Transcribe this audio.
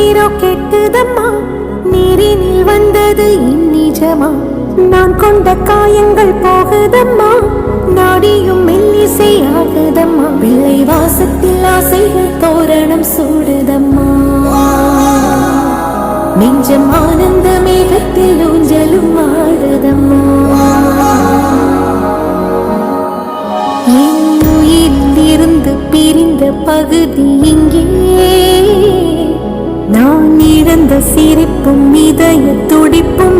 உயிரோ கெட்டுதம்மா, நீரினில் வந்தது இந்நிஜமா. நான் கொண்ட காயங்கள் போகுதம்மா, நாடியும் மெல்லிசை ஆகுதம்மா. பிள்ளை வாசத்தில் ஆசைகள் தோரணம் சூடுதம்மா. நெஞ்சம் ஆனந்த மேகத்தில் ஊஞ்சலும் ஆடுதம்மா. என் உயிரிலிருந்து பிரிந்த பகுதி இங்கே, நான் இழந்த சிரிப்பும் இதய துடிப்பும்